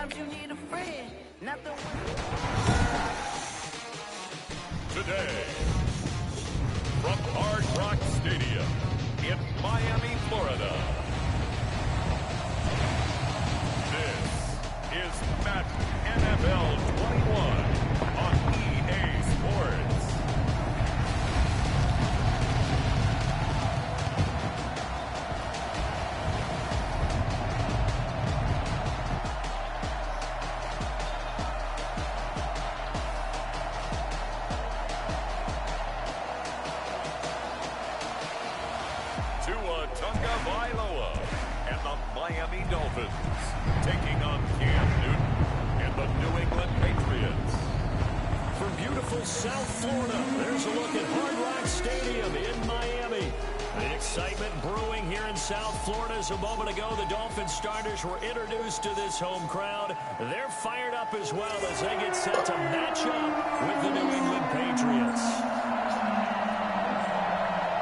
Sometimes you need a friend, not the one. Today, from Hard Rock Stadium in Miami, Florida, this is Madden NFL 21 on EA Sports. And the Miami Dolphins taking on Cam Newton and the New England Patriots. From beautiful South Florida, there's a look at Hard Rock Stadium in Miami. The excitement brewing here in South Florida. As a moment ago, the Dolphins starters were introduced to this home crowd. They're fired up as well as they get set to match up with the New England Patriots.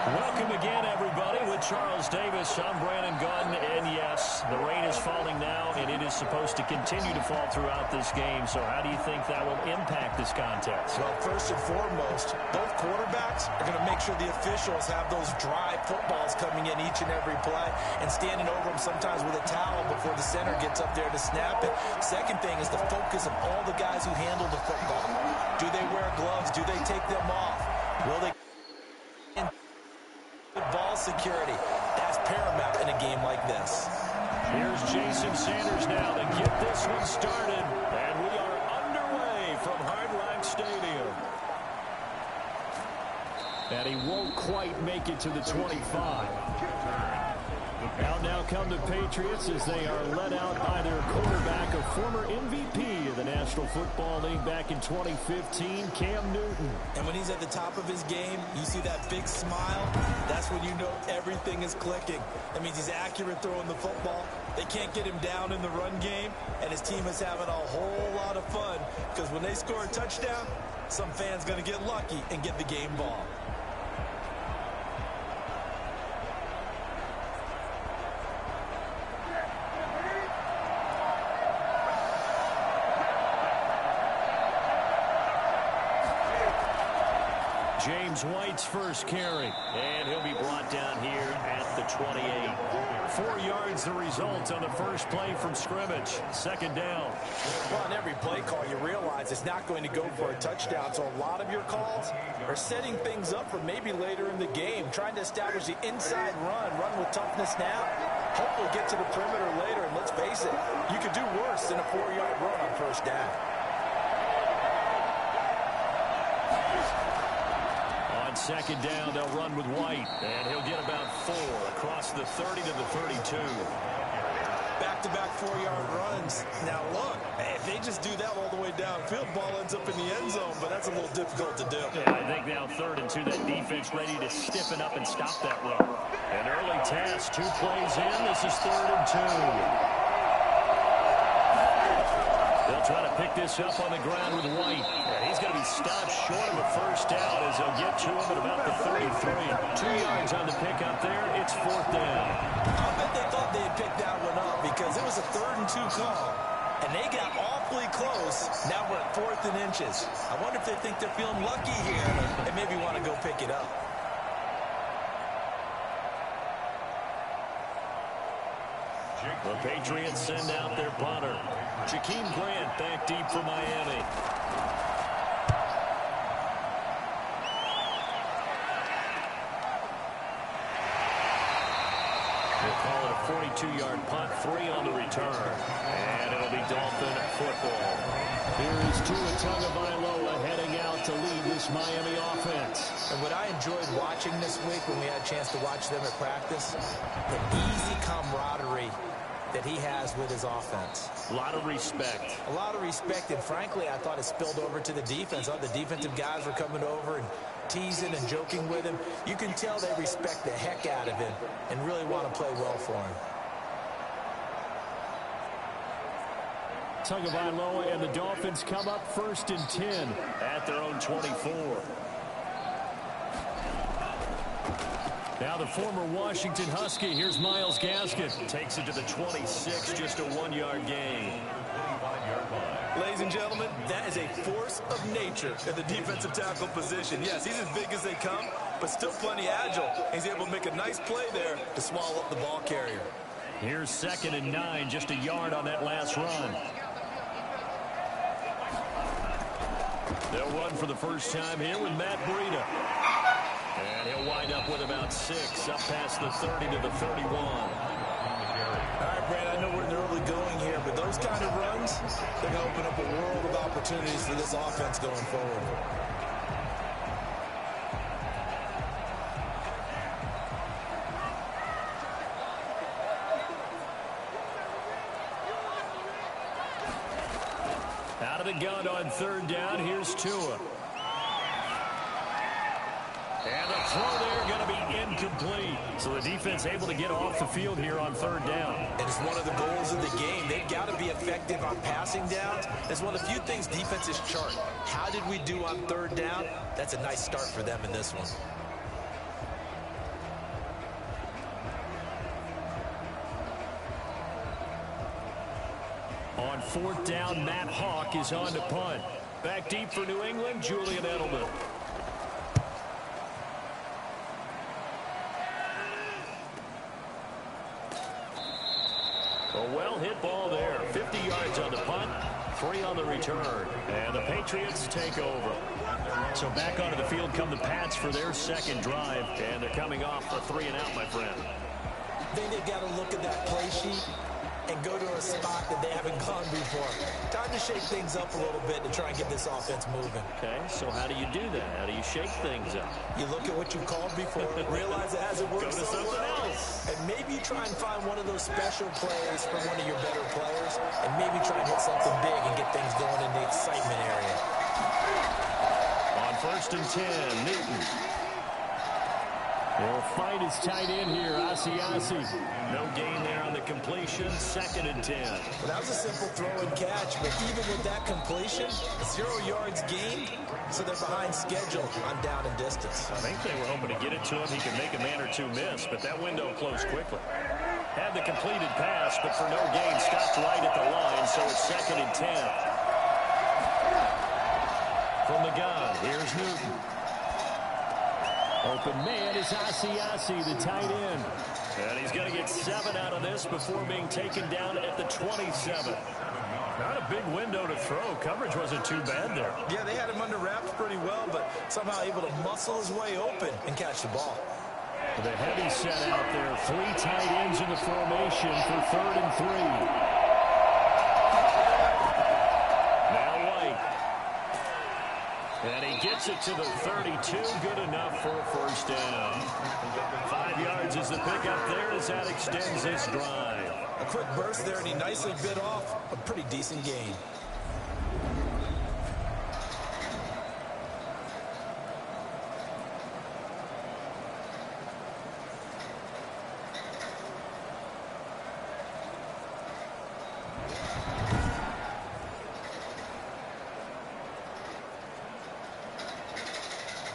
Welcome again, everybody, with Charles Davis. I'm Brandon Gunn, and yes, the rain is falling now, and it is supposed to continue to fall throughout this game. So how do you think that will impact this contest? Well, first and foremost, both quarterbacks are going to make sure the officials have those dry footballs coming in each and every play and standing over them sometimes with a towel before the center gets up there to snap it. Second thing is the focus of all the guys who handle the football. Do they wear gloves? Do they take them off? Will they... Ball security. That's paramount in a game like this. Here's Jason Sanders now to get this one started. And we are underway from Hard Rock Stadium. And he won't quite make it to the 25. Out now come the Patriots as they are led out by their quarterback, a former MVP of the National Football League back in 2015, Cam Newton. And when he's at the top of his game, you see that big smile, that's when you know everything is clicking. That means he's accurate throwing the football. They can't get him down in the run game, and his team is having a whole lot of fun because when they score a touchdown, some fan's going to get lucky and get the game ball. James White's first carry, and he'll be brought down here at the 28. 4 yards the result on the first play from scrimmage. Second down. Well, on every play call, you realize it's not going to go for a touchdown, so a lot of your calls are setting things up for maybe later in the game, trying to establish the inside run with toughness now. Hopefully get to the perimeter later, and let's face it, you could do worse than a 4-yard run on first down. Second down, they'll run with White, and he'll get about 4 across the 30 to the 32. Back-to-back 4-yard runs. Now, look, if they just do that all the way downfield, ball ends up in the end zone, but that's a little difficult to do. Yeah, I think now 3rd and 2, that defense ready to stiffen up and stop that run. An early task, 2 plays in. This is 3rd and 2. They'll try to pick this up on the ground with White. And he's going to be stopped short of a first down as they'll get to him at about the 33. 2 yards on the pickup there. It's 4th down. I bet they thought they'd pick that one up because it was a 3rd and 2 call. And they got awfully close. Now we're at 4th and inches. I wonder if they think they're feeling lucky here and maybe want to go pick it up. The Patriots send out their punter. Jakeem Grant back deep for Miami. We'll call it a 42-yard punt, 3 on the return. And it'll be Dolphin football. Here is Tua Tagovailoa heading out to lead this Miami offense. And what I enjoyed watching this week when we had a chance to watch them at practice, the easy camaraderie that he has with his offense. A lot of respect. A lot of respect, and frankly, I thought it spilled over to the defense. All the defensive guys were coming over and teasing and joking with him. You can tell they respect the heck out of him and really want to play well for him. Tagovailoa and the Dolphins come up 1st and 10 at their own 24. Now the former Washington Husky, here's Myles Gaskin. Takes it to the 26, just a 1-yard gain. ladies and gentlemen, that is a force of nature at the defensive tackle position. Yes, he's as big as they come, but still plenty agile. He's able to make a nice play there to swallow up the ball carrier. Here's 2nd and 9, just a yard on that last run. They'll run for the first time here with Matt Breida. And he'll wind up with about 6, up past the 30 to the 31. All right, Brad, I know we're in the early going here, but those kind of runs, they're going to open up a world of opportunities for this offense going forward. Out of the gun on 3rd down, here's Tua. And the throw there going to be incomplete. So the defense able to get off the field here on 3rd down. And it's one of the goals of the game. They've got to be effective on passing downs. It's one of the few things defenses chart. How did we do on 3rd down? That's a nice start for them in this one. On 4th down, Matt Hawk is on to punt. Back deep for New England, Julian Edelman. A well-hit ball there. 50 yards on the punt, 3 on the return. And the Patriots take over. So back onto the field come the Pats for their 2nd drive. And they're coming off a 3-and-out, my friend. Then they've got to look at that play sheet and go to a spot that they haven't gone before. Time to shake things up a little bit to try and get this offense moving. Okay, so how do you do that? How do you shake things up? You look at what you called before, realize it hasn't worked so well, and maybe you try and find one of those special plays from one of your better players, and maybe try and hit something big and get things going in the excitement area. On 1st and 10, Newton. They'll fight his tight end here, Asiasi. No gain there on the completion, 2nd and 10. Well, that was a simple throw and catch, but even with that completion, 0 yards gained, so they're behind schedule on down and distance. I think they were hoping to get it to him. He could make a man or 2 miss, but that window closed quickly. Had the completed pass, but for no gain, stopped right at the line, so it's 2nd and 10. From the gun, here's Newton. Open man is Asiasi, the tight end. And he's going to get 7 out of this before being taken down at the 27. Not a big window to throw. Coverage wasn't too bad there. Yeah, they had him under wraps pretty well, but somehow able to muscle his way open and catch the ball. The heavy set out there. 3 tight ends in the formation for 3rd and 3. And he gets it to the 32. Good enough for a 1st down. 5 yards is the pickup there as that extends this drive. A quick burst there, and he nicely bit off a pretty decent gain.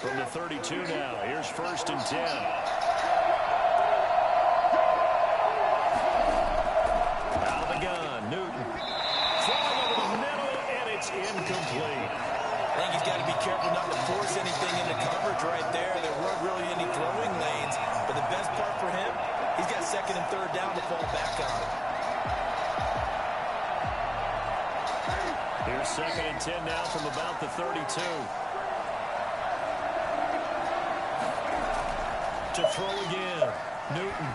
From the 32 now, here's 1st and 10. Out of the gun, Newton. Throwing over the middle, and it's incomplete. I think he's got to be careful not to force anything into coverage right there. There weren't really any throwing lanes, but the best part for him, he's got 2nd and 3rd down to fall back on. Here's 2nd and 10 now from about the 32. To throw again, Newton.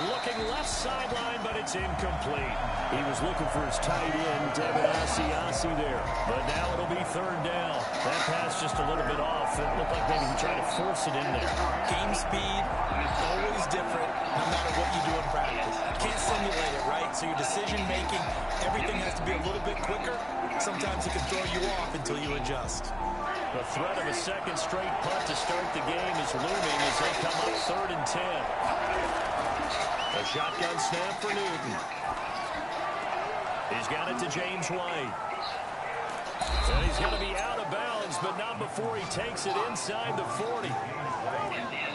Looking left sideline, but it's incomplete. He was looking for his tight end, David Asiasi there. But now it'll be 3rd down. That pass just a little bit off. It looked like maybe he tried to force it in there. Game speed, always different, no matter what you do in practice. You can't simulate it, right? So your decision-making, everything has to be a little bit quicker. Sometimes it can throw you off until you adjust. The threat of a 2nd straight punt to start the game is looming as they come up 3rd and 10. A shotgun snap for Newton. He's got it to James White. And he's going to be out of bounds, but not before he takes it inside the 40.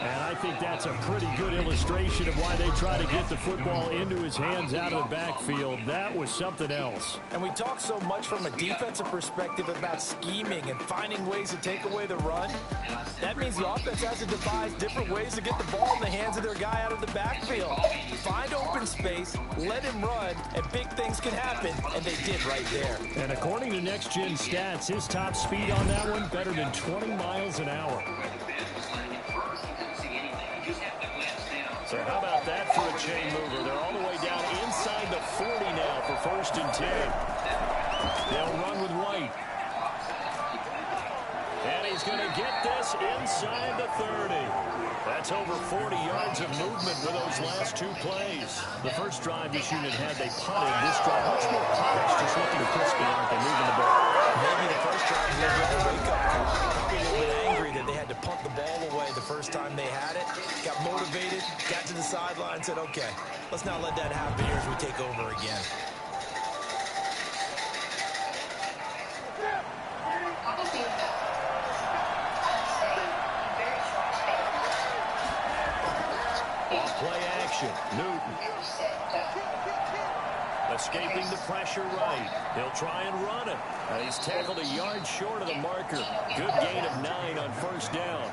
And I think that's a pretty good illustration of why they try to get the football into his hands out of the backfield. That was something else. And we talk so much from a defensive perspective about scheming and finding ways to take away the run. That means the offense has to devise different ways to get the ball in the hands of their guy out of the backfield. Find open space, let him run, and big things can happen, and they did right there. And according to Next Gen Stats, his top speed on that one better than 20 miles an hour. So how about that for a chain mover? They're all the way down inside the 40 now for 1st and 10. They'll run with White. And he's going to get this inside the 30. That's over 40 yards of movement with those last 2 plays. The first drive this unit had, they punted. This drive, much more polished, just looking crispy, aren't they, moving the ball? Maybe the first drive was a wake-up call. Probably a little bit angry that they had to punt the ball away the first time they had it. Got motivated, got to the sideline, said, okay, let's not let that happen here as we take over again. Play action. Newton. Escaping the pressure right. He'll try and run it. He's tackled a yard short of the marker. Good gain of 9 on 1st down.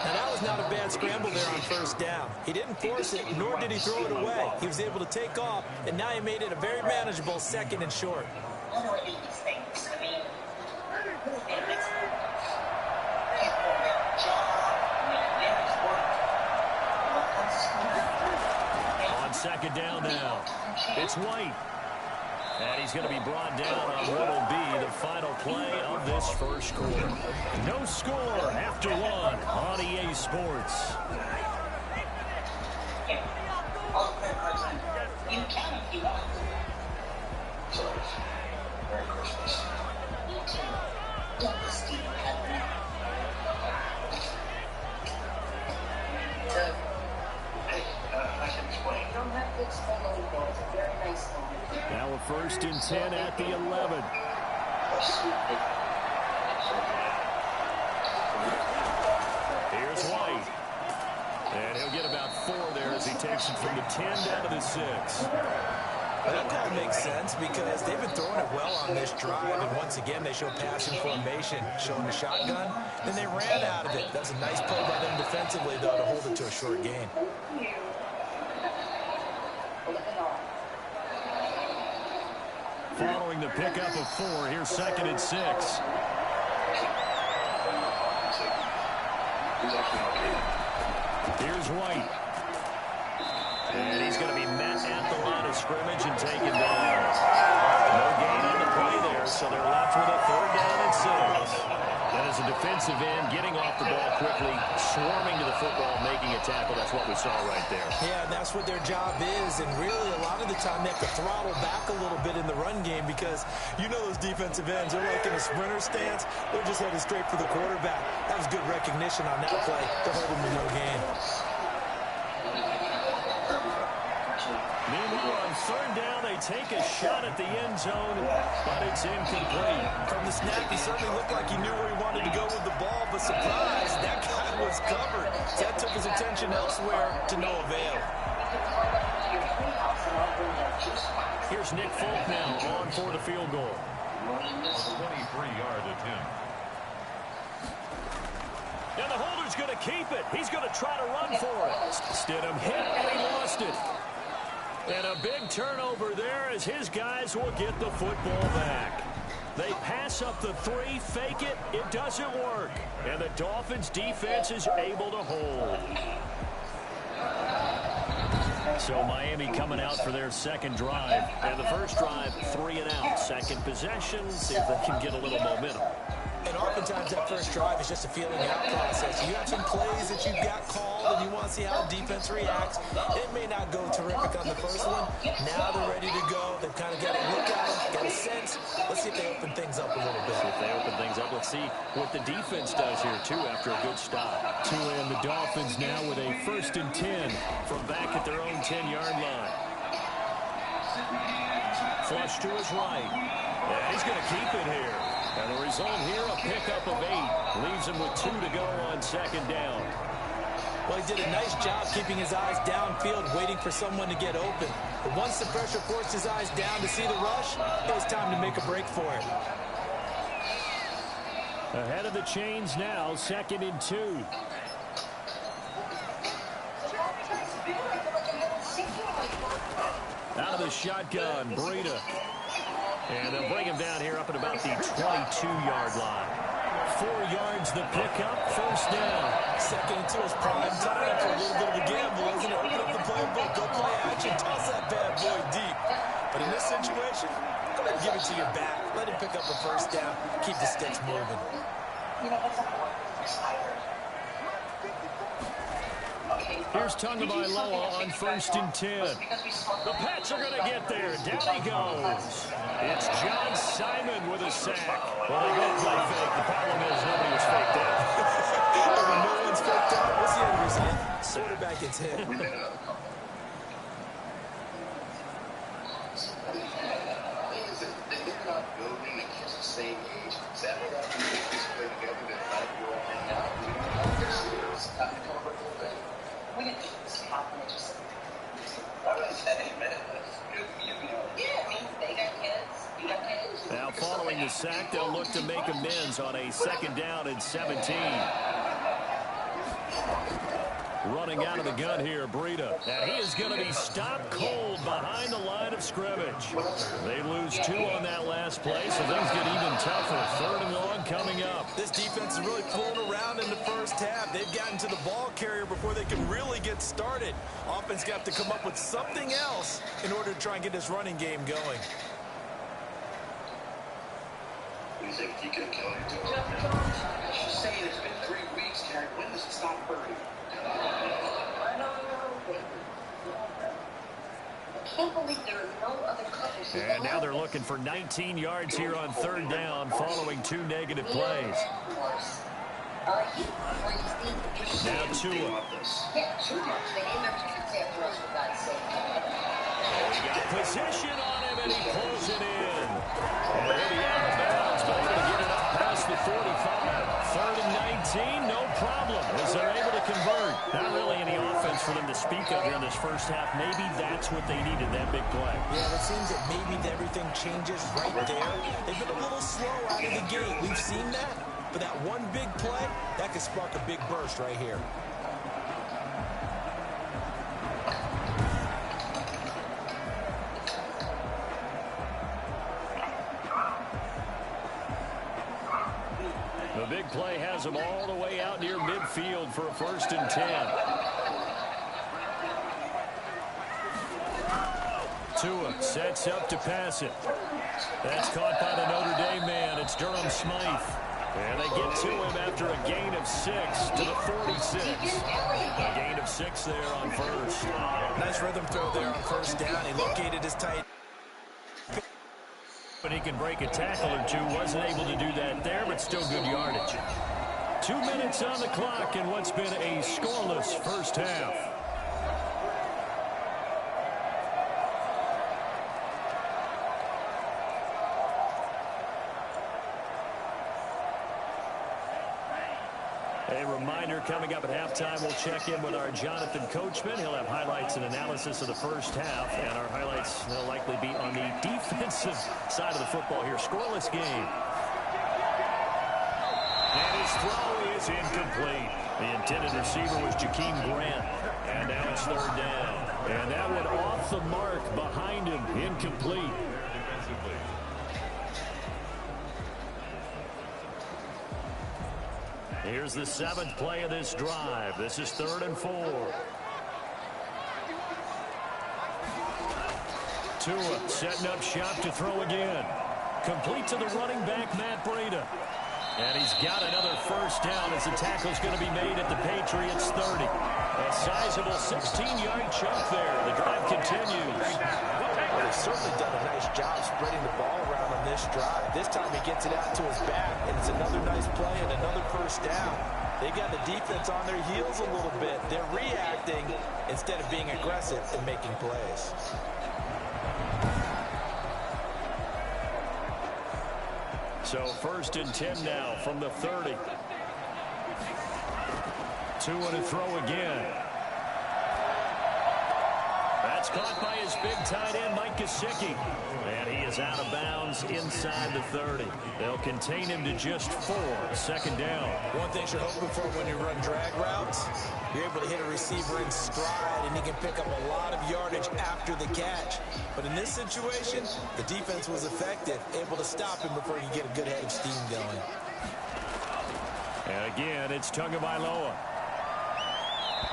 Now, that was not a bad scramble there on 1st down. He didn't force it, nor did he throw it away. He was able to take off, and now he made it a very manageable 2nd and short. On 2nd down now, it's White. And he's going to be brought down on what will be the final play of this first quarter. No score after 1 on EA Sports. You can if you want. Merry Christmas. You too. Don't be Steve Cutler. I can explain. You don't have to explain anything. It's a very nice thing. Now a 1st and 10 at the 11. Here's White. And he'll get about 4 there as he takes it from the 10 down to the 6. That call makes sense because they've been throwing it well on this drive, and once again they show passing formation, showing the shotgun. Then they ran out of it. That's a nice play by them defensively, though, to hold it to a short gain. Following the pickup of 4, here's 2nd and 6. Here's White. And he's going to be met at the line of scrimmage and taken down. No gain on the play there, so they're left with a 3rd down and 6. And as a defensive end, getting off the ball quickly, swarming to the football, making a tackle. That's what we saw right there. Yeah, and that's what their job is. And really, a lot of the time, they have to throttle back a little bit in the run game because you know those defensive ends, they're like in a sprinter stance. They're just headed straight for the quarterback. That was good recognition on that play to hold them to no gain. Meanwhile, on 3rd down, they take a shot at the end zone, but it's incomplete. From the snap, he certainly looked like he knew where he wanted to go with the ball, but surprise, that guy was covered. So that took his attention elsewhere to no avail. Here's Nick Folk now on for the field goal. A 23-yard attempt. And the holder's going to keep it. He's going to try to run for it. Stidham hit, and he lost it. And a big turnover there as his guys will get the football back. They pass up the 3, fake it, it doesn't work. And the Dolphins defense is able to hold. So Miami coming out for their 2nd drive. And the first drive, 3 and out. 2nd possession, see if they can get a little momentum. And oftentimes that first drive is just a feeling out process. You have some plays that you've got called, and you want to see how the defense reacts. It may not go terrific on the first one. Now they're ready to go. They've kind of got a look at it, got a sense. Let's see if they open things up a little bit. If they open things up, let's see what the defense does here, too, after a good stop. To end the Dolphins now with a 1st and 10 from back at their own 10-yard line. Flush to his right. And he's going to keep it here. And the result here, a pickup of 8. Leaves him with 2 to go on second down. Well, he did a nice job keeping his eyes downfield, waiting for someone to get open. But once the pressure forced his eyes down to see the rush, it was time to make a break for it. Ahead of the chains now, 2nd and 2. Out of the shotgun, Breida. And they'll bring him down here up at about the 22-yard line. 4 yards the pickup, first down. 2nd and 2 is prime time for a little bit of a gamble, isn't it? Open up the playbook, go play action, toss that bad boy deep. But in this situation, go ahead and give it to your back. Let him pick up a first down, keep the sticks moving. Here's Tagovailoa on 1st and 10. The Pats are going to get there. Down he goes. It's John Simon with a sack. Well, they both play fake. The problem is nobody was faked out. When no one's faked out, what's the end result? Quarterback gets hit. They're not building at the same age. Sadly, that this play together, that 5-year-old thing now. They're serious. We didn't think this would happen. It just. I said amen. Yeah, I mean, they got kids. You got kids. Now, following the sack, they'll look to make amends on a 2nd down and 17. Running out of the gun here, Breida. And he is going to be stopped cold behind the line of scrimmage. They lose 2 on that last play, so things get even tougher. 3rd and long coming up. This defense is really flown around in the first half. They've gotten to the ball carrier before they can really get started. Offense got to come up with something else in order to try and get this running game going. You think you can kill your I should say it's been 3 weeks, Terry. When does it stop hurting? I can't believe there are no other coaches. And now they're looking for 19 yards here on 3rd down following 2 negative plays. Now Tua. Yeah, too much. They named their tickets after us, for God's sake. He got position on him, and he pulls it in. And maybe out of bounds, but able to get it up past the 45. 3rd and 19, no problem, as they're able to convert. Not really any offense for them to speak of here in this first half. Maybe that's what they needed, that big play. Yeah, it seems that maybe everything changes right there. They've been a little slow out of the gate. We've seen that. But that one big play, that could spark a big burst right here. The big play has them all the way out near midfield for a 1st and 10. Tua sets up to pass it. That's caught by the Notre Dame man. It's Durham Smythe. And they get to him after a gain of 6 to the 46. A gain of 6 there on 1st. Nice rhythm throw there on 1st down. He located his tight. But he can break a tackle or 2. Wasn't able to do that there, but still good yardage. 2 minutes on the clock in what's been a scoreless first half. A reminder, coming up at halftime, we'll check in with our Jonathan Coachman. He'll have highlights and analysis of the first half, and our highlights will likely be on the defensive side of the football here. Scoreless game. And his throw is incomplete. The intended receiver was Jakeem Grant, and now it's 3rd down. And that one off the mark behind him, incomplete. Here's the 7th play of this drive. This is 3rd and 4. Tua setting up shop to throw again. Complete to the running back, Matt Breida. And he's got another 1st down as the tackle's going to be made at the Patriots 30. A sizable 16-yard chunk there. The drive continues. Well, they've certainly done a nice job spreading the ball around on this drive. This time he gets it out to his back, and it's another nice play and another 1st down. They've got the defense on their heels a little bit. They're reacting instead of being aggressive and making plays. So 1st and 10 now from the 30. 2 to throw again. That's caught by his big tight end, Mike Gesicki. And he is out of bounds inside the 30. They'll contain him to just 4. 2nd down. One thing you're hoping for when you run drag routes, you're able to hit a receiver in stride, and he can pick up a lot of yardage after the catch. But in this situation, the defense was effective, able to stop him before he could get a good head of steam going. And again, it's Tagovailoa.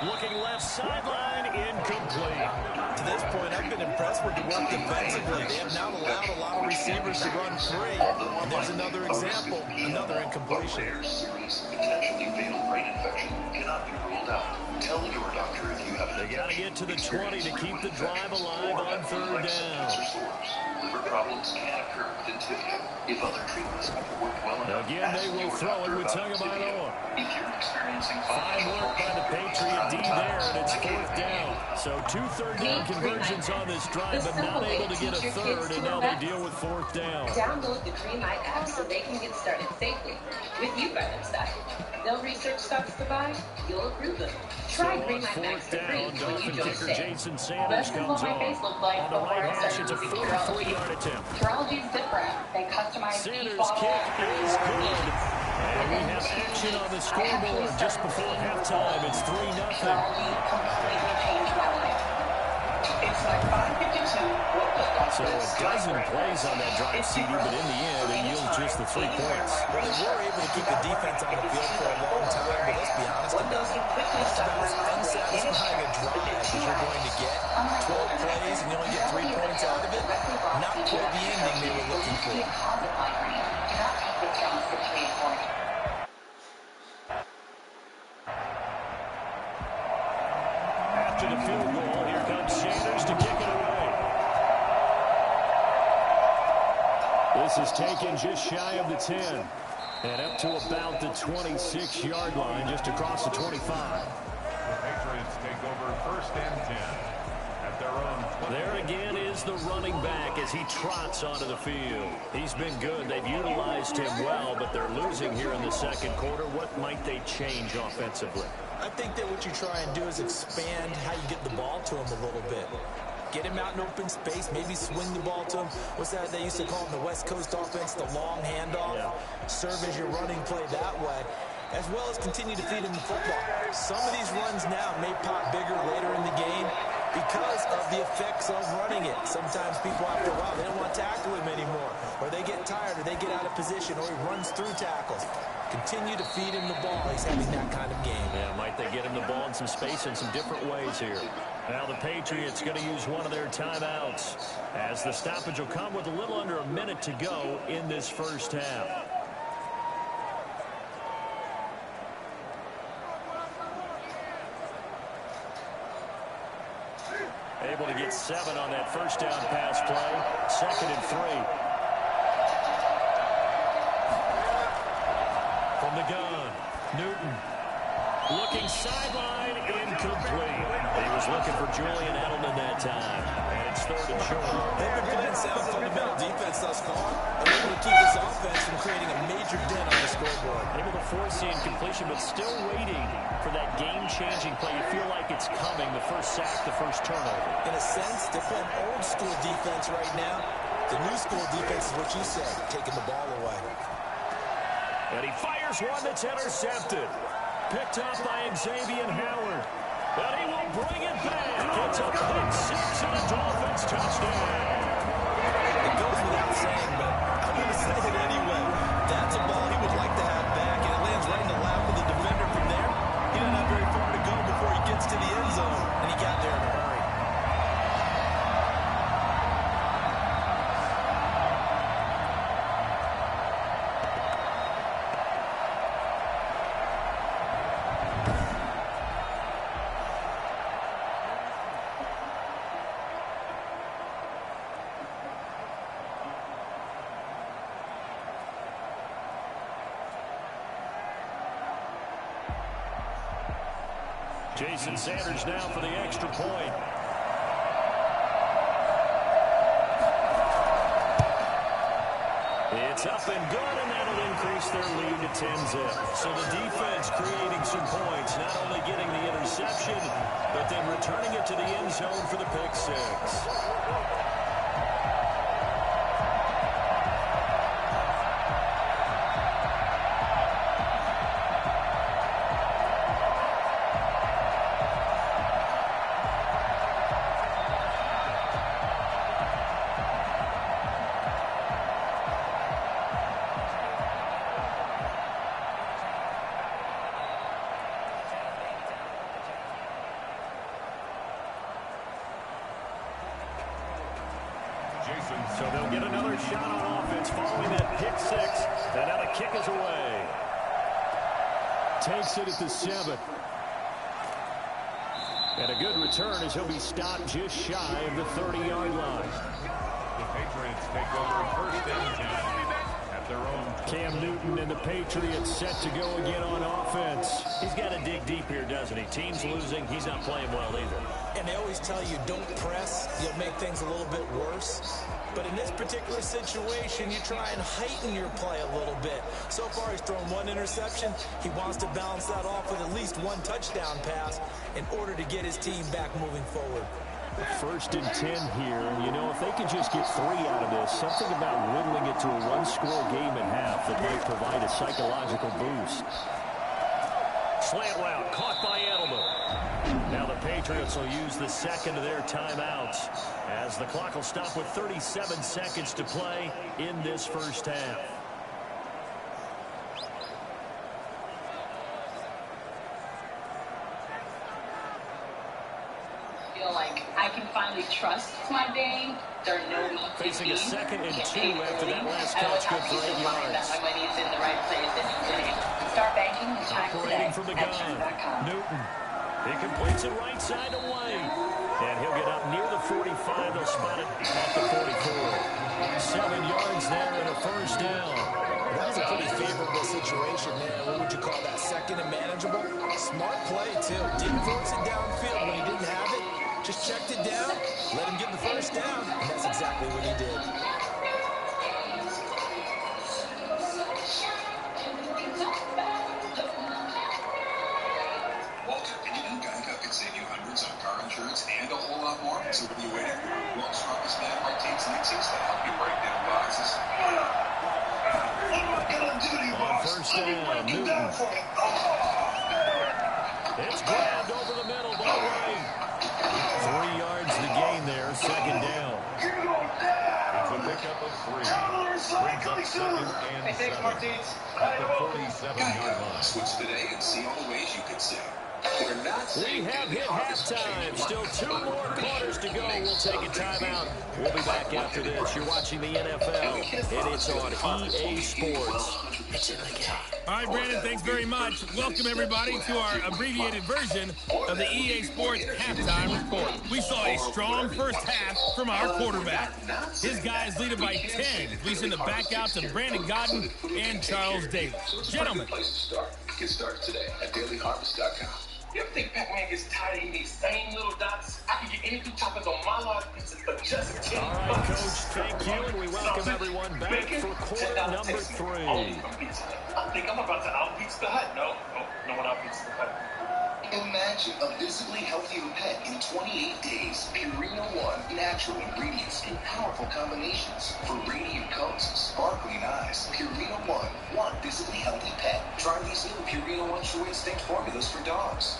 Looking left sideline, incomplete. To this point, I've been impressed with the work defensively. They have now allowed a lot of receivers to run free. And there's another example, another incompletion. Potentially fatal brain infection cannot be ruled out. Tell your doctor if you have. They got to get to the 20 to keep the drive alive on 3rd down. Liver problems can occur with Entyvio if other treatments have worked well enough. Again, they will throw it with Tagovailoa. If you're experiencing Fine work by the Patriot D there, and it's 4th down. So 2 third-down conversions on this drive, but not able to get a 3rd, and now they deal with 4th down. Download the Greenlight app so they can get started safely with you by their side. They'll research stocks to buy, you'll approve them. Try Greenlight Max for free when you Dolphin join kicker today. Jason Sanders comes on. On the right hash, it's a 44-yard attempt. Terology's different. They customize Sanders' each kick bottle. is good. And we have action on the scoreboard just before halftime. It's 3-0. Terology completely changed my life. It's like 5:52. So a dozen plays on that drive, CD, but in the end, it yields just the 3 points. Well, they were able to keep the defense on the field for a long time, but let's be honest about it. That's about as unsatisfying a drive as you're going to get. 12 plays and you only get 3 points out of it. Not quite the ending they were looking for. After the field goal, here comes Sanders to kick it away. This is taken just shy of the 10. And up to about the 26-yard line, just across the 25. The Patriots take over 1st and 10 at their own 20. There again is the running back as he trots onto the field. He's been good. They've utilized him well, but they're losing here in the 2nd quarter. What might they change offensively? I think that what you try and do is expand how you get the ball to him a little bit. Get him out in open space, maybe swing the ball to him. What's that they used to call in the West Coast offense, the long handoff? Yeah. Serve as your running play that way, as well as continue to feed him the football. Some of these runs now may pop bigger later in the game because of the effects of running it. Sometimes people, after a while, they don't want to tackle him anymore, or they get tired, or they get out of position, or he runs through tackles. Continue to feed him the ball. He's having that kind of game. Yeah, might they get him the ball in some space in some different ways here. Now the Patriots going to use one of their timeouts as the stoppage will come with a little under a minute to go in this 1st half. Able to get 7 on that 1st down pass play. 2nd and 3. From the gun, Newton. Looking sideline, incomplete. He was looking for Julian Edelman that time. And it's 3rd and short. They've been playing sound fundamental defense thus far. They're able to keep this offense from creating a major dent on the scoreboard. Able to force the incompletion, but still waiting for that game-changing play. You feel like it's coming, the first sack, the first turnover. In a sense, they're playing old-school defense right now. The new-school defense is what you said, taking the ball away. And he fires one that's intercepted. Picked up by Xavier Howard. But he will bring it back. It's a pick 6 and a Dolphins touchdown. It goes without saying, but I'm going to say it anyway. That's a ball he would like to have back, and it lands right in the lap of the defender from there. He doesn't have very far to go before he gets to the end zone, and he got there in a hurry. Jason Sanders now for the extra point. It's up and good, and that'll increase their lead to 10-zip. So the defense creating some points, not only getting the interception, but then returning it to the end zone for the pick six. So they'll get another shot on offense following that pick six. And now the kick is away. Takes it at the 7. And a good return as he'll be stopped just shy of the 30-yard line. The Patriots take over first and 10 at their own. Cam Newton and the Patriots set to go again on offense. He's got to dig deep here, doesn't he? Team's losing. He's not playing well either. And they always tell you, don't press. You'll make things a little bit worse. But in this particular situation, you try and heighten your play a little bit. So far, he's thrown one interception. He wants to balance that off with at least one touchdown pass in order to get his team back moving forward. First and 10 here. You know, if they can just get 3 out of this, something about whittling it to a one-score game at half that might provide a psychological boost. Slant route caught by Edelman. Now the Patriots will use the second of their timeouts as the clock will stop with 37 seconds to play in this first half. Feel like I can finally trust my Dane. There are no facing a second and 2 after that last catch, good for 8 yards. My money's in the right place and today. Start banking with time operating today from the at gun. Chime.com. Newton. He completes it right side away. And he'll get up near the 45. They'll spot it at the 44. 7 yards there and a first down. That was a pretty favorable situation there. What would you call that? Second and manageable? Smart play, too. Didn't force it downfield when he didn't have it. Just checked it down, let him get the first down, and that's exactly what he did. Walter, did you know Geico can save you hundreds on car insurance and a whole lot more? So what are you waiting for? World's strongest man like takes Lexus to help you break down boxes. What am I gonna do to you, boss? First Let me down, break you Newton. down for you. It's grabbed over the middle by White. 3 yards to gain there, second down. Give me all that. It's a pickup of 3. Brings up Second and 7 at the 47-yard line. Switch today and see all the ways you could save. We're not We saying have daily hit harvest will halftime. change Still your 2 more quarters to go. We'll take a timeout. We'll be back after this. You're watching the NFL, and it's on EA Sports. It's in the game. All right, Brandon, thanks very much. Welcome, everybody, to our abbreviated version of the EA Sports Halftime Report. We saw a strong first half from our quarterback. His guys lead it by 10, leading the back out to Brandon Godden and Charles Davis. Gentlemen. Get started today at dailyharvest.com. You ever think Pac-Man gets tired of eating these same little dots? I can get any 2 toppings on my large pizza for just 10 All right, bucks. Coach, thank you, and we welcome everyone back for quarter number 3. I think I'm about to out-pizza the Hut. No one out-pizza the Hut. Imagine a visibly healthier pet in 28 days. Purina One, natural ingredients in powerful combinations for radiant coats, sparkling eyes. Purina One visibly healthy pet. Try these new Purina One True Instinct formulas for dogs.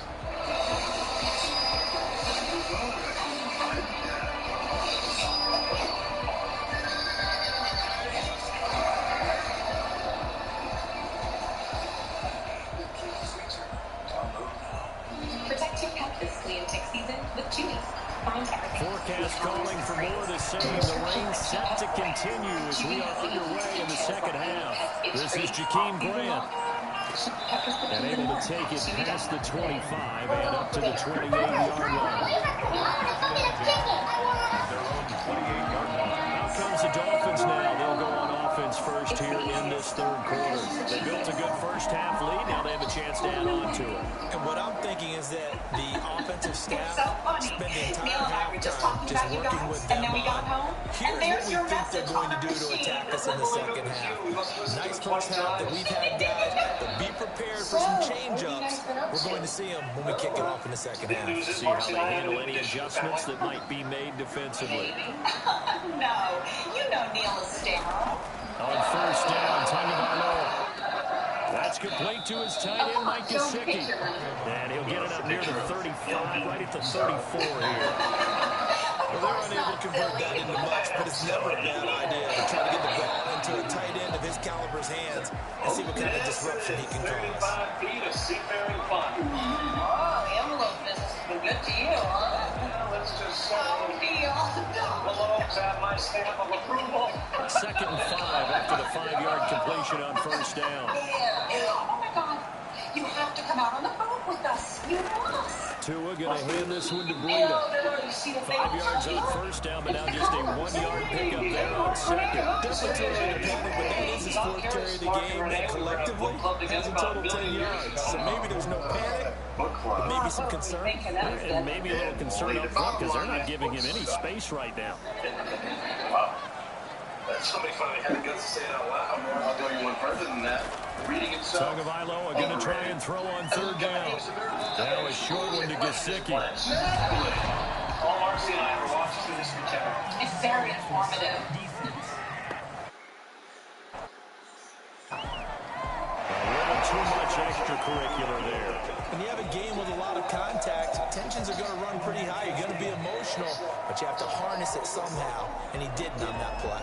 Protect your pet this flea and tick season with Chewy. Find everything. Forecast calling for more of the same. The rain set to continue as we are underway in the second half. This is Jakeem Grant. And able to take it past the 25 and up to the 28-yard line. Out comes the Dolphins now. They'll go on offense first here in this third quarter. They built a good first-half lead. Now they have a chance to add on to it. And what I'm thinking is that the offensive staff spend the entire Neil and I were just halftime talking just about you working guys, with and them then we got on, home, here's and what there's we your think they're message going on to our do to machine. attack us in the second half. Nice first half that we've had, guys, but be prepared for some change-ups. We're going to see them when we kick it off in the second half. See how they handle any adjustments that might be made defensively. No, you know Neil is sterile. On first down, Tagovailoa. That's complete to his tight end, Mike Gesicki. And he'll get it up near the 35, right at the 34 here. Well, they're unable to convert that into much, but it's never a bad idea to try to get the ball into a tight end of his caliber's hands and see what kind of disruption he can cause. Oh, the envelope business has been good to you, huh? Let's just say, envelopes have my stamp of approval. 2nd and 5 after the 5-yard completion on first down. Oh, my God. You have to come out on the boat with us. You must. Tua going to hand this one to Breida. 5 yards on first down, but now just a 1-yard pickup there on second. Definitely too early to panic, but that is his 4th carry of the game, and collectively has a total 10 yards. So maybe there's no panic, but maybe some concern. And maybe a little concern up front because they're not giving him any space right now. Wow. Somebody finally had the guts to say it out loud. I'll go you one further than that. Reading itself. Tagovailoa going to try and throw on 3rd down. Now a short one to Gesicki. All Marcy and I ever watched through this return. It's very informative. A little too much extracurricular there. When you have a game with a lot of contact, tensions are going to run pretty high. You're going to be emotional, but you have to harness it somehow, and he didn't on that play.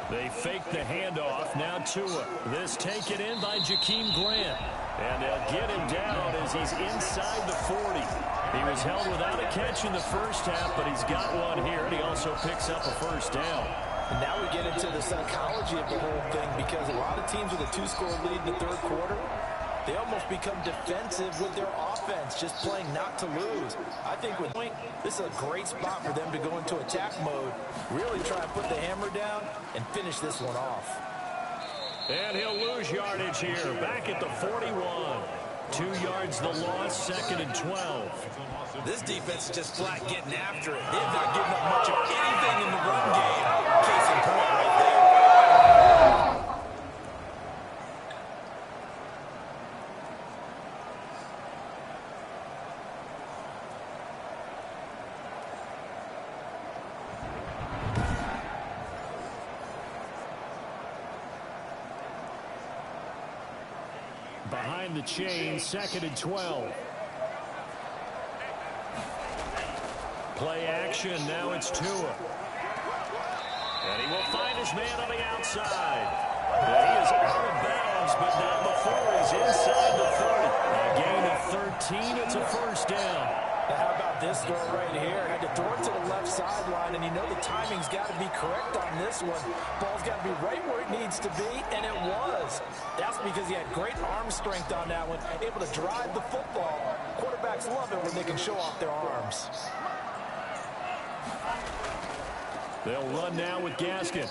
They fake the handoff. Now Tua. This taken in by Jakeem Grant. And they'll get him down as he's inside the 40. He was held without a catch in the first half, but he's got one here, and he also picks up a first down. And now we get into the psychology of the whole thing, because a lot of teams with a 2-score lead in the 3rd quarter, they almost become defensive with their offense, just playing not to lose. I think with point, this is a great spot for them to go into attack mode, really try and put the hammer down and finish this one off. And he'll lose yardage here, back at the 41. 2 yards the loss, 2nd and 12. This defense is just flat getting after it. They've not given up much of anything in the run game. Case in point right there. Behind the chain, 2nd and 12. Play action, now it's Tua. And he will find his man on the outside. And he is out of bounds, but not before he's inside the 30. A gain of 13, it's a first down. Now how about this throw right here? Had to throw it to the left sideline, and you know the timing's got to be correct on this one. Ball's got to be right where it needs to be, and it was. That's because he had great arm strength on that one, able to drive the football. Quarterbacks love it when they can show off their arms. They'll run now with Gaskin.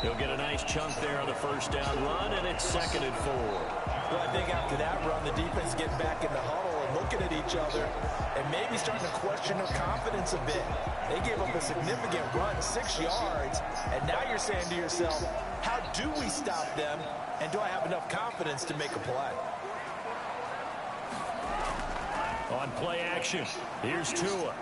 He'll get a nice chunk there on the first down run, and it's 2nd and 4. Well, I think after that run, the defense is getting back in the huddle and looking at each other and maybe starting to question their confidence a bit. They gave up a significant run, 6 yards, and now you're saying to yourself, how do we stop them, and do I have enough confidence to make a play? On play action, here's Tua.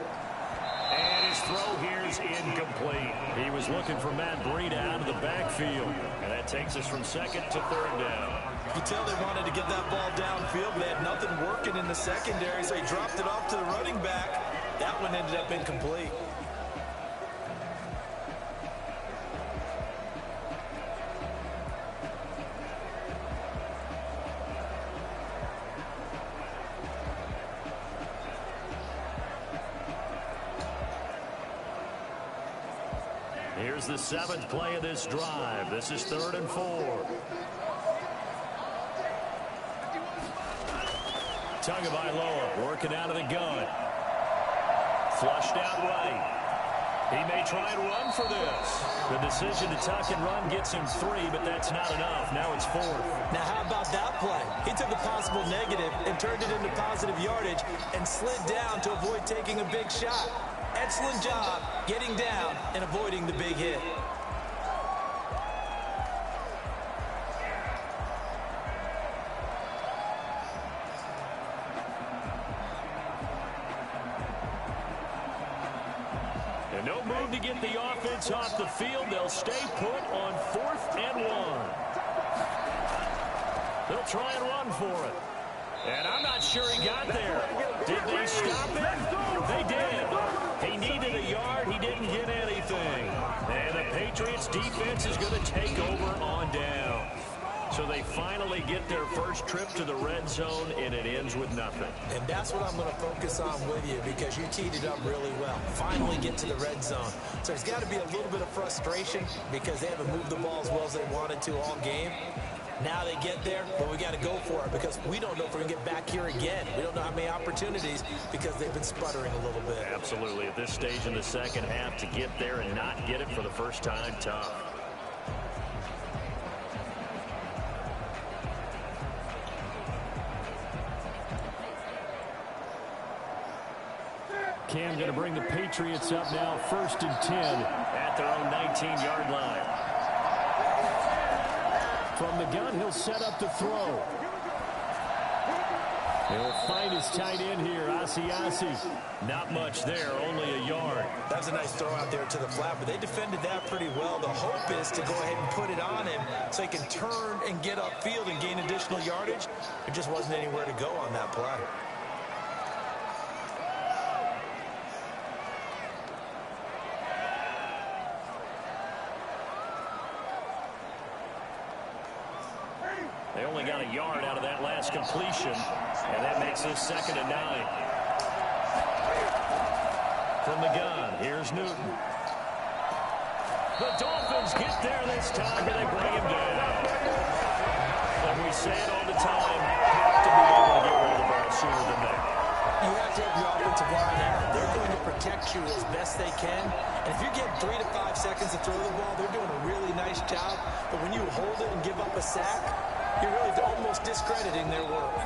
And his throw here is incomplete. He was looking for Matt Breida out of the backfield. And that takes us from 2nd to 3rd down. You can tell they wanted to get that ball downfield. They had nothing working in the secondary, so he dropped it off to the running back. That one ended up incomplete. Here's the 7th play of this drive. This is 3rd and 4. Tagovailoa working out of the gun. Flushed out right. He may try and run for this. The decision to tuck and run gets him 3, but that's not enough. Now it's 4th. Now how about that play? He took a possible negative and turned it into positive yardage and slid down to avoid taking a big shot. Excellent job getting down and avoiding the big hit. And no move to get the offense off the field. They'll stay put on 4th and 1. They'll try and run for it. And I'm not sure he got there. Did they stop him? They did. He needed a yard. He didn't get anything. And the Patriots defense is going to take over on down. So they finally get their first trip to the red zone, and it ends with nothing. And that's what I'm going to focus on with you because you teed it up really well. Finally get to the red zone. So there's got to be a little bit of frustration because they haven't moved the ball as well as they wanted to all game. Now they get there, but we got to go for it because we don't know if we're going to get back here again. We don't know how many opportunities because they've been sputtering a little bit. Absolutely. At this stage in the second half, to get there and not get it for the first time, tough. Cam going to bring the Patriots up now, 1st and 10 at their own 19-yard line. From the gun, he'll set up the throw. He'll find his tight end here, Asiasi. Not much there, only a yard. That's a nice throw out there to the flat, but they defended that pretty well. The hope is to go ahead and put it on him so he can turn and get upfield and gain additional yardage. There just wasn't anywhere to go on that play. They only got a yard out of that last completion, and that makes this 2nd and 9. From the gun, here's Newton. The Dolphins get there this time, and they bring him down. And we say it all the time, you have to be able to get rid of the ball sooner than that. You have to have your offensive line out. They're going to protect you as best they can. And if you get 3 to 5 seconds to throw the ball, they're doing a really nice job. But when you hold it and give up a sack, you're really almost discrediting their work.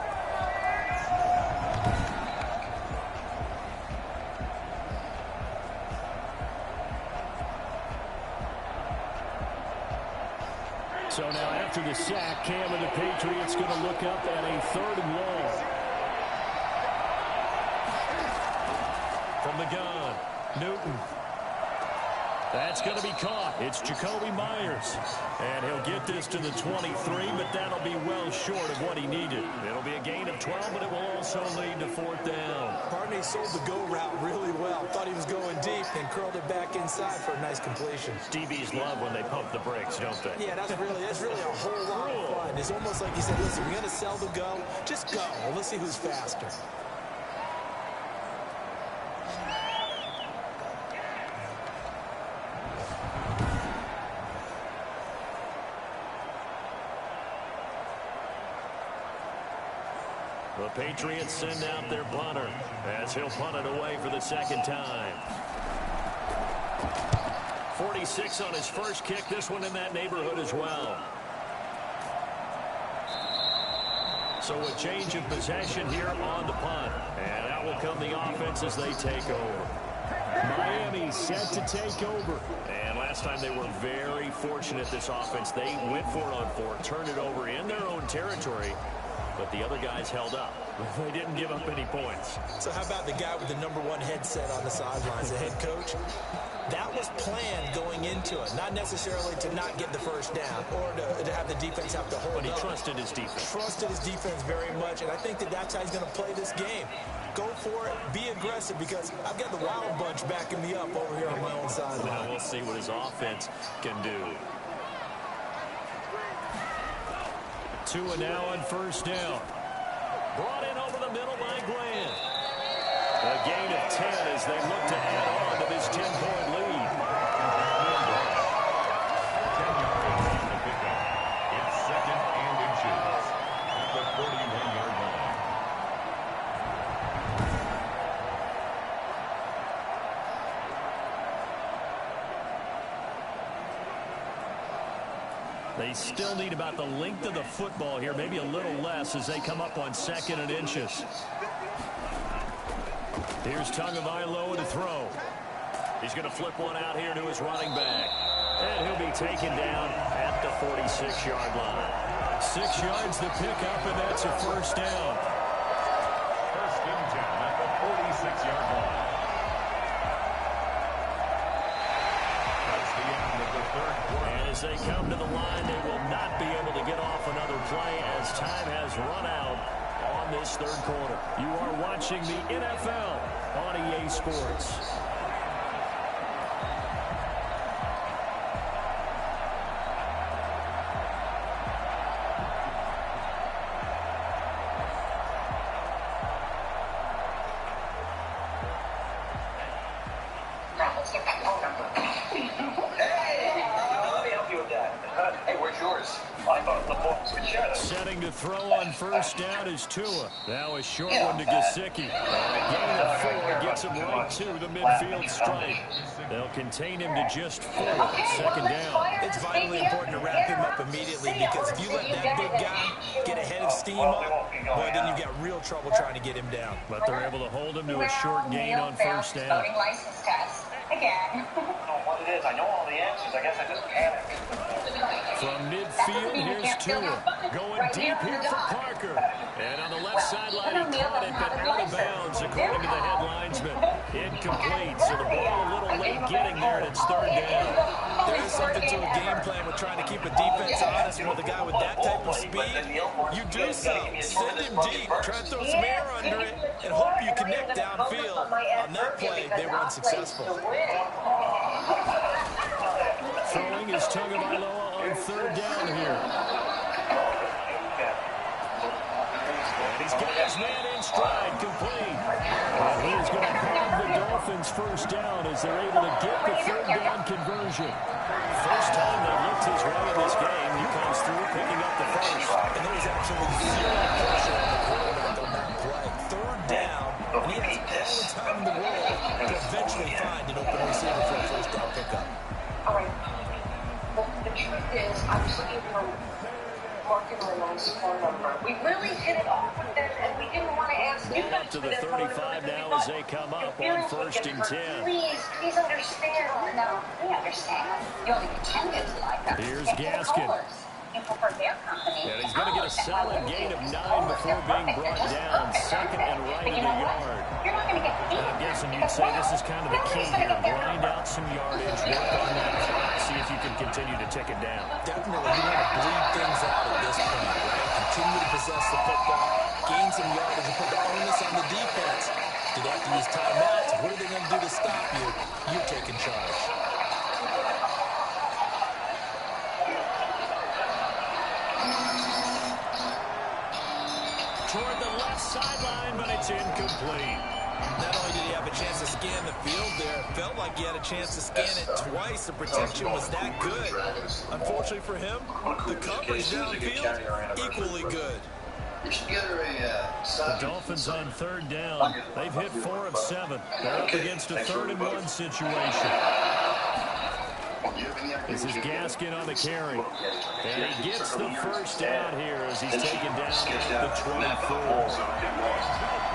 So now after the sack, Cam and the Patriots going to look up at a 3rd and long. From the gun, Newton. That's going to be caught. It's Jacoby Myers. And he'll get this to the 23, but that'll be well short of what he needed. It'll be a gain of 12, but it will also lead to 4th down. Partney sold the go route really well. Thought he was going deep and curled it back inside for a nice completion. DBs love when they pump the brakes, don't they? Yeah, that's really a whole lot of fun. It's almost like he said, listen, we're going to sell the go. Just go. Well, let's see who's faster. The Patriots send out their punter as he'll punt it away for the 2nd time. 46 on his first kick. This one in that neighborhood as well. So a change of possession here on the punt. And out will come the offense as they take over. Miami set to take over. And last time they were very fortunate, this offense. They went for it on 4, turned it over in their own territory. But the other guys held up. They didn't give up any points. So how about the guy with the #1 headset on the sidelines, the head coach? That was planned going into it. Not necessarily to not get the first down or to have the defense have to hold up. But he trusted his defense. Trusted his defense very much, and I think that's how he's going to play this game. Go for it. Be aggressive because I've got the wild bunch backing me up over here on my own sideline. Now we'll see what his offense can do. 2 and now on 1st down. Brought in over the middle by Grant. A gain of 10 as they look to add on to this 10-point lead. They still need about the length of the football here, maybe a little less as they come up on 2nd and inches. Here's Tagovailoa to throw. He's going to flip one out here to his running back. And he'll be taken down at the 46-yard line. 6 yards to pick up, and that's a first down. First and 10 at the 46-yard line. That's the end of the third quarter. And as they come to the line, they will not be able to get off another play as time has run out on this third quarter. You are watching the NFL on EA Sports. Setting to throw on first down is Tua. Now a short one to Gesicki. And a gain of 4 gets him right to the midfield stripe. They'll contain him to just 4. Second down. It's vitally important to wrap him up immediately because if you let that big guy get ahead of steam up, boy, then you've got real trouble trying to get him down. But they're able to hold him to a short gain on first down. Again. I don't know what it is. I know all the answers. I guess I just panic. From midfield, here's Tua. Going deep here for Parker. And on the left sideline, he caught it, but out of bounds, according to the head linesman. Incomplete, so the ball a little late getting there, and it's third down. There is something to a game plan with trying to keep a defense honest. With a guy with that type of speed, you do so. Send him deep, try to throw some air under it, and hope you connect downfield. On that play, they were unsuccessful. Throwing is Tagovailoa on third down here. And he's got his man in stride, complete. And he's going to have the Dolphins first down as they're able to get the third down conversion. First time they looked his way in this game, he comes through picking up the first. And there was absolutely zero pressure on the quarterback on that play. Third down, and he has all the time in the world to eventually find an open receiver for a first down pickup. All right. The truth is, I was looking for Mark and Reynolds' phone number. We really hit it off with them, and we didn't want to ask you Up to the 35 now as they come up on first and 10. Please understand. No, we understand. You only pretended to like us. Here's Gaskin. You prefer their company. And he's going to get a solid gain of 9 before being brought down. Second and right of the yard. You're not going to get beat. I'm guessing you'd say this is kind of the key here. Grind out some yardage, work on that clock, see if you can continue to tick it down. Definitely, you want to bleed things out at this point, right? Continue to possess the football, gain some yardage, and put the onus on the defense. Do they have to use timeouts? What are they going to do to stop you? You're taking charge. Toward the left sideline, but it's incomplete. Not only did he have a chance to scan the field there, it felt like he had a chance to scan it twice. The protection was that good. Unfortunately for him, the coverage downfield, equally good. The Dolphins on third down. They've hit 4 of 7. They're up against a 3rd and 1 situation. This is Gaskin on the carry. And he gets the first down here as he's taken down the 24.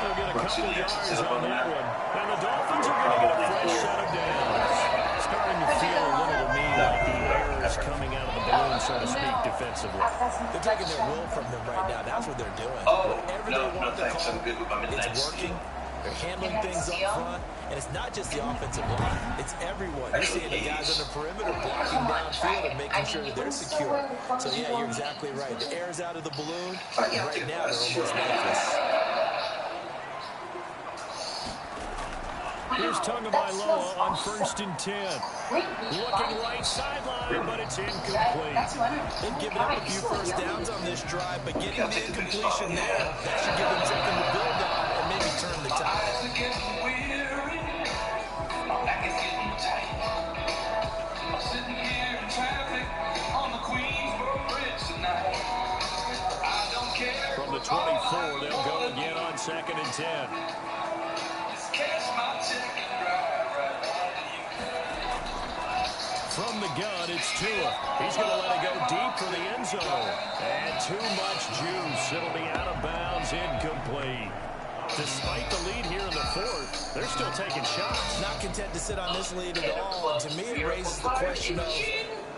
They'll get a couple yards on that one. And the Dolphins are going to get a fresh set of downs. Starting to feel a little to me like the air is coming out of the balloon, so to speak, defensively. They're taking their will from them right now. That's what they're doing. Whatever they want to call, it's working. They're handling things up front, and it's not just the offensive line. It's everyone. You're seeing the guys on the perimeter blocking downfield and making sure that they're secure. So, yeah, you're exactly right. The air's out of the balloon, and right now they're almost lifeless. Here's Tagovailoa on first and 10. Looking right sideline, but it's incomplete. They've given up a few first downs on this drive, but getting the incompletion there, that should give them something to build on and maybe turn the tide. From the 24, they'll go again on second and 10. From the gun, it's Tua. He's going to let it go deep for the end zone. And too much juice. It'll be out of bounds, incomplete. Despite the lead here in the fourth, they're still taking shots. Not content to sit on this lead at all. And to me, it raises the question of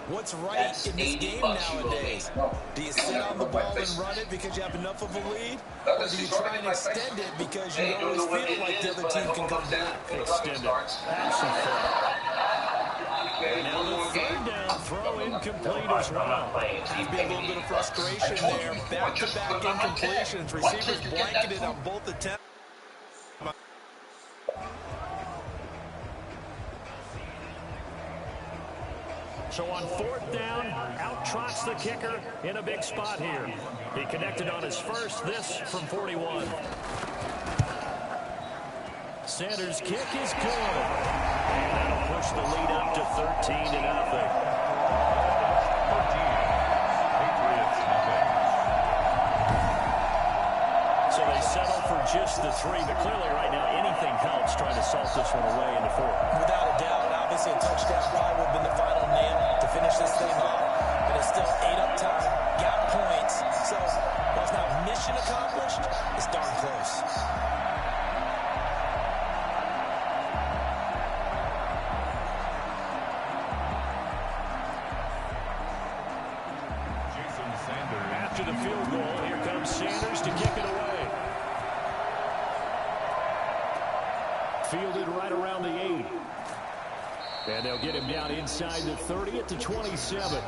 what's right in this game nowadays. Do you sit on the ball and run it because you have enough of a lead? Or do you try and extend it because you always feel like the other team can come back? Extend it. Passing throw. And now the third down throw incomplete as well. There's been a little bit of frustration there. Back-to-back incompletions. Receivers blanketed on both attempts. So on fourth down, out trots the kicker in a big spot here. He connected on his first, this from 41. Sanders' kick is good. And that'll push the lead up to 13-0. So they settle for just the 3, but clearly right now anything helps trying to salt this one away in the fourth. Without a doubt, obviously a touchdown probably would have been the final nail to finish this thing off. But it's still 8 up time, got points. So while it's not mission accomplished, it's darn close. After the field goal, here comes Sanders to kick it away. Fielded right around the 8. And they'll get him down inside the 30 at the 27.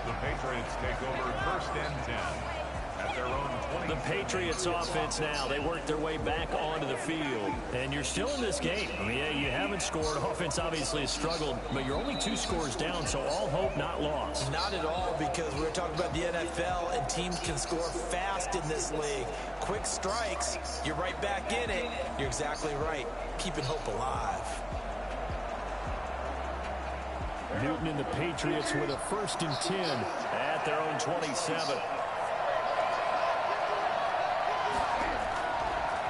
The Patriots take over first and 10 at their own 20. The Patriots offense now, they work their way back onto the field. And you're still in this game. I mean, yeah, you haven't scored. Offense obviously has struggled, but you're only 2 scores down, so all hope not lost. Not at all, because we're talking about the NFL, and teams can score fast in this league. Quick strikes, you're right back in it. You're exactly right. Keeping hope alive. Newton and the Patriots with a first and 10 at their own 27.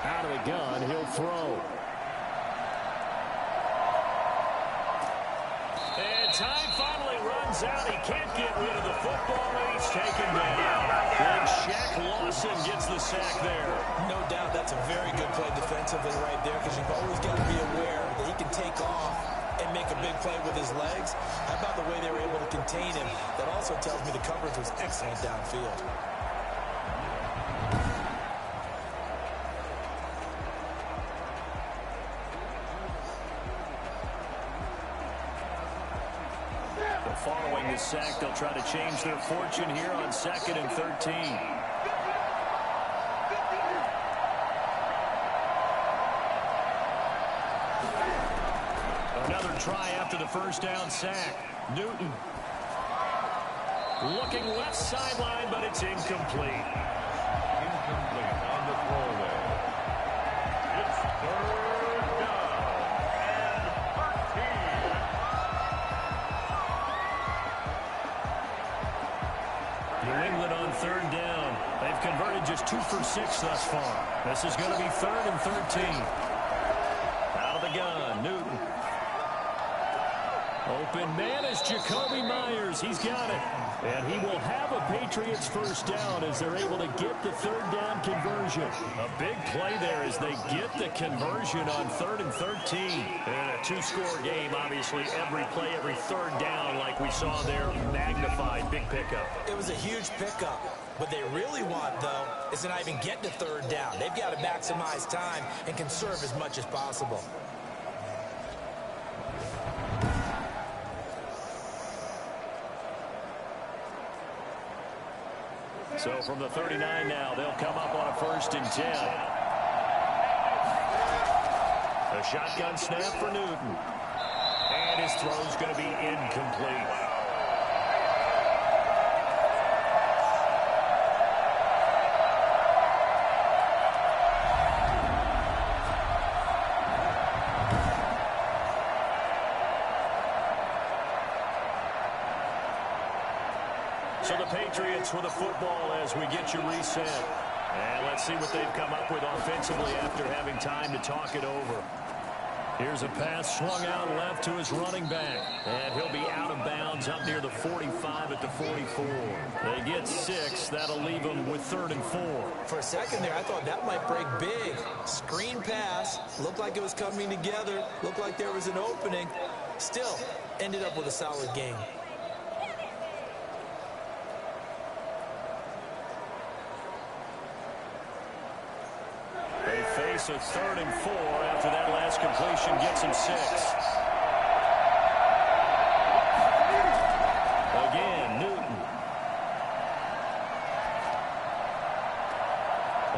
Out of the gun, he'll throw. And time finally runs out. He can't get rid of the football, and he's taken down. And Shaq Lawson gets the sack there. No doubt that's a very good play defensively right there, because you've always got to be aware that he can take off and make a big play with his legs. How about the way they were able to contain him? That also tells me the coverage was excellent downfield. Following the sack, they'll try to change their fortune here on 2nd and 13. Another try after the first down sack. Newton looking left sideline, but it's incomplete. Incomplete on the throwaway. It's third down and 13. New England on third down. They've converted just 2 for 6 thus far. This is going to be 3rd and 13. Out of the gun, Newton. Open man is Jacoby Myers. He's got it. And he will have a Patriots first down as they're able to get the 3rd down conversion. A big play there as they get the conversion on 3rd and 13. And a 2-score game, obviously, every play, every 3rd down like we saw there, magnified. Big pickup. It was a huge pickup. What they really want, though, is to not even get to 3rd down. They've got to maximize time and conserve as much as possible. So from the 39 now, they'll come up on a 1st and 10. A shotgun snap for Newton. And his throw's going to be incomplete. So the Patriots with a football as we get you reset. And let's see what they've come up with offensively after having time to talk it over. Here's a pass swung out left to his running back. And he'll be out of bounds up near the 45 at the 44. They get 6. That'll leave them with 3rd and 4. For a second there, I thought that might break big. Screen pass. Looked like it was coming together. Looked like there was an opening. Still, ended up with a solid game. They face a 3rd and 4 after that last completion gets him 6. Again, Newton.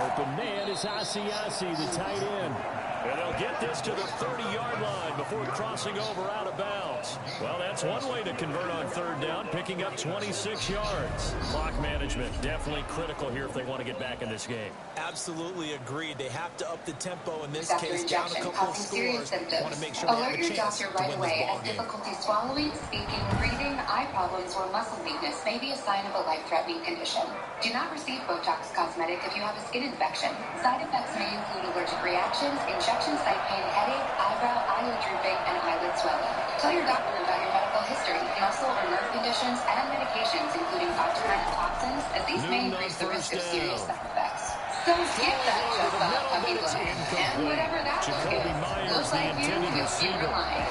Open man is Asiasi, the tight end. And they'll get this to the 30-yard line before crossing over out of bounds. Well, that's one way to convert on 3rd down, picking up 26 yards. Clock management definitely critical here if they want to get back in this game. Absolutely agreed. They have to up the tempo in this case, down a couple of scores. Want to make sure they have Alert a your chance doctor to right win away this ball as game. difficulty swallowing, speaking, breathing, eye problems, or muscle weakness may be a sign of a life-threatening condition. Do not receive Botox Cosmetic if you have a skin infection. Side effects may include allergic reactions, injection site pain, headache, eyebrow, eyelid drooping, and eyelid swelling. Tell your doctor about your medical history, muscle or nerve conditions, and medications, including toxins, as these may increase the risk of serious side effects. So skip that jump up, puppy look, and whatever that look is. Looks like you see your line.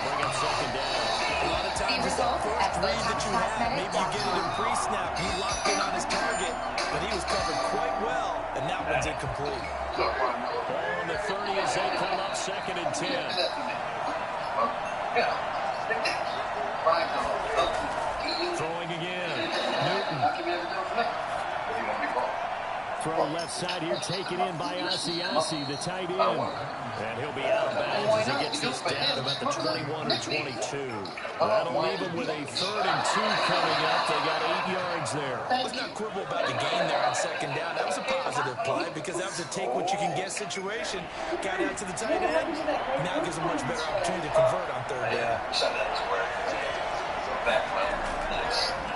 A lot of times it's that first read that you have. Maybe you get it in pre-snap. He locked in on his target, but he was covered quite well, and that one's incomplete. Ball on the 30 as they come up 2nd and 10. Throwing again. Newton. Throw left side here, taken in by Asiasi, the tight end. And he'll be out of bounds as he gets this down about the 21 or 22. That'll leave him with a 3rd and 2 coming up. They got 8 yards there. Let's not quibble about the gain there on 2nd down. That was a positive play because that was a take-what-you-can-get situation. Got out to the tight end. Now gives a much better opportunity to convert on 3rd down.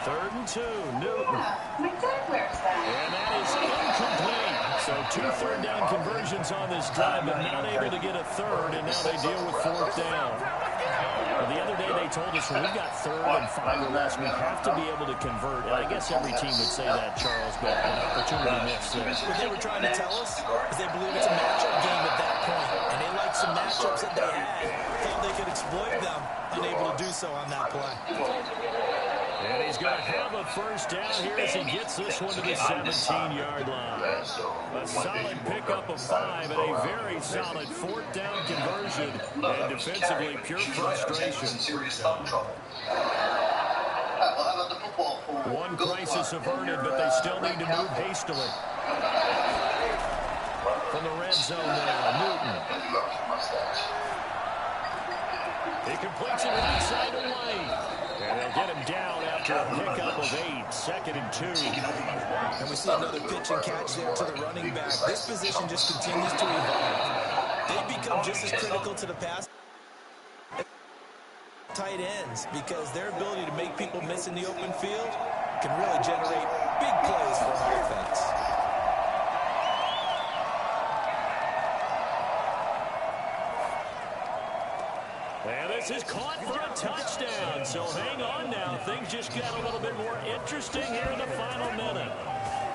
3rd and 2, Newton. My dad wears that. And that is incomplete. So 2 3rd down conversions on this drive, but not able to get a 3rd, and now they deal with 4th down. Well, the other day they told us when we've got 3rd and 5 or less, we have to be able to convert. And I guess every team would say that, Charles, but an opportunity missed there. What they were trying to tell us is they believe it's a matchup game at that point, and they liked some matchups that they had, thought they could exploit them, unable to do so on that play. And he's going to have a 1st down here as he gets this one to the 17-yard line. A solid pickup of 5 and a very solid 4th down conversion. And defensively, pure frustration. One crisis averted, but they still need to move hastily. From the red zone now, Newton. He completes it right side of lane. And they'll get him down after a pickup of 8, 2nd and 2. And we see another pitch and catch there to the running back. This position just continues to evolve. They become just as critical to the pass tight ends because their ability to make people miss in the open field can really generate big plays for an offense. And this is caught for a touchdown. So hang on now. Things just got a little bit more interesting here in the final minute.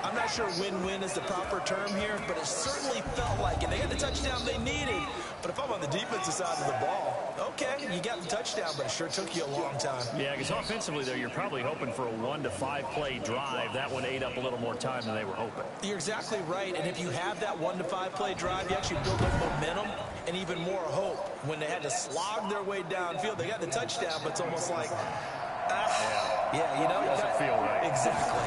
I'm not sure win-win is the proper term here, but it certainly felt like it. They got the touchdown they needed. But if I'm on the defensive side of the ball, okay, you got the touchdown, but it sure took you a long time. Yeah, because offensively there, you're probably hoping for a 1 to 5 play drive. That one ate up a little more time than they were hoping. You're exactly right. And if you have that 1 to 5 play drive, you actually build up momentum and even more hope. When they had to slog their way downfield, they got the touchdown, but it's almost like, yeah, you know, doesn't feel right. Exactly.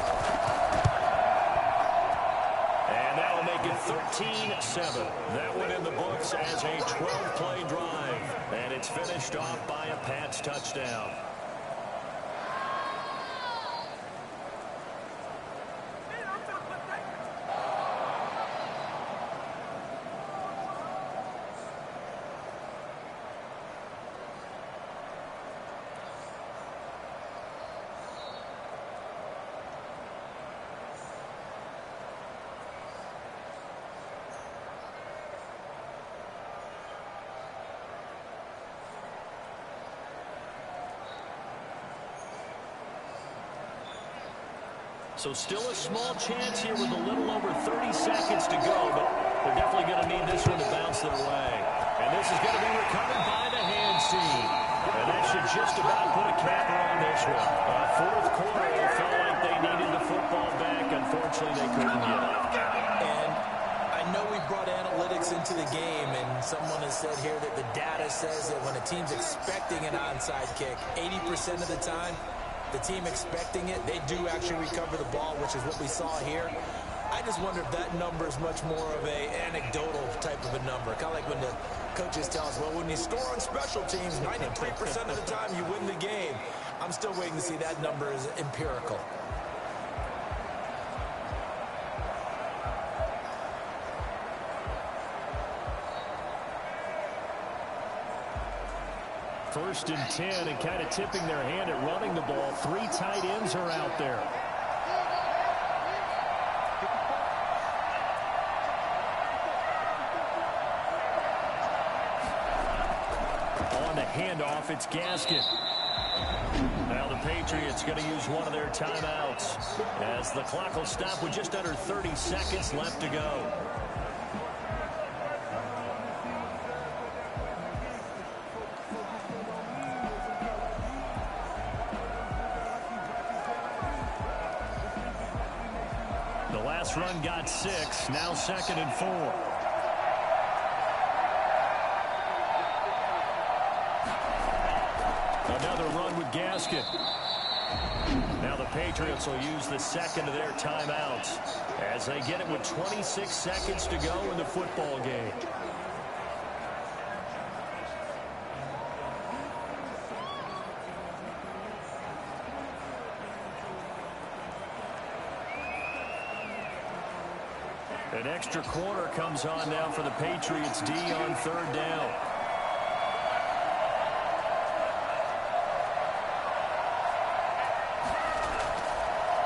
And that will make it 13-7. That one in the books as a 12-play drive. And it's finished off by a Pats touchdown. So still a small chance here with a little over 30 seconds to go, but they're definitely going to need this one to bounce their way. And this is going to be recovered by the hand team. And that should just about put a capper on this one. Fourth quarter, it felt like they needed the football back. Unfortunately, they couldn't get it. And I know we brought analytics into the game, and someone has said here that the data says that when a team's expecting an onside kick, 80% of the time, the team expecting it, they do actually recover the ball, which is what we saw here. I just wonder if that number is much more of an anecdotal type of a number. Kind of like when the coaches tell us, well, when you score on special teams, 93% of the time you win the game. I'm still waiting to see that number is empirical. First and 10, and kind of tipping their hand at running the ball. 3 tight ends are out there. On the handoff, it's Gaskin. Now the Patriots going to use one of their timeouts as the clock will stop with just under 30 seconds left to go. Run got 6, now 2nd and 4. Another run with Gaskin. Now the Patriots will use the second of their timeouts as they get it with 26 seconds to go in the football game. An extra quarter comes on now for the Patriots D on 3rd down.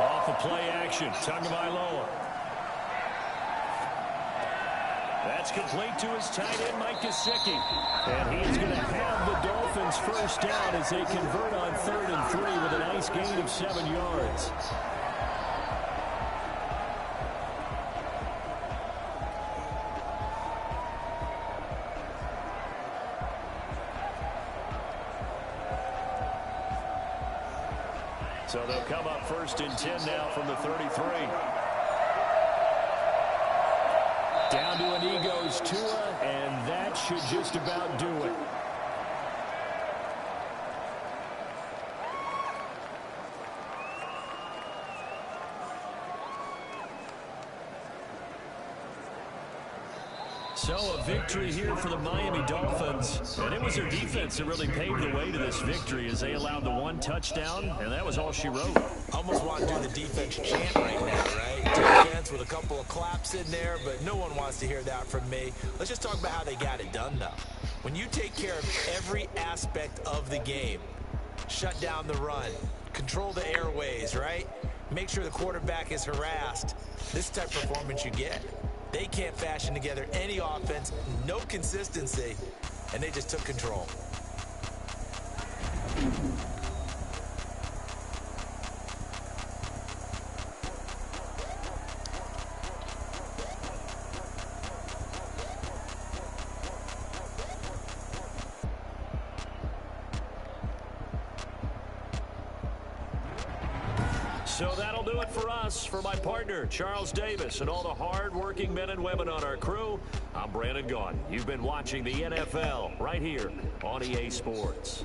Off the play action, Tagovailoa. That's complete to his tight end, Mike Gesicki. And he's going to have the Dolphins first down as they convert on 3rd and 3 with a nice gain of 7 yards. So they'll come up 1st and 10 now from the 33. Down to a knee goes Tua, and that should just about do it. So a victory here for the Miami Dolphins. And it was their defense that really paved the way to this victory as they allowed the 1 touchdown, and that was all she wrote. Almost want to do the defense chant right now, right? Defense with a couple of claps in there, but no one wants to hear that from me. Let's just talk about how they got it done, though. When you take care of every aspect of the game, shut down the run, control the airways, right? Make sure the quarterback is harassed. This type of performance you get. They can't fashion together any offense, no consistency, and they just took control. So that'll do it for us. For my partner, Charles Davis, and all the hard-working men and women on our crew, I'm Brandon Gaudin. You've been watching the NFL right here on EA Sports.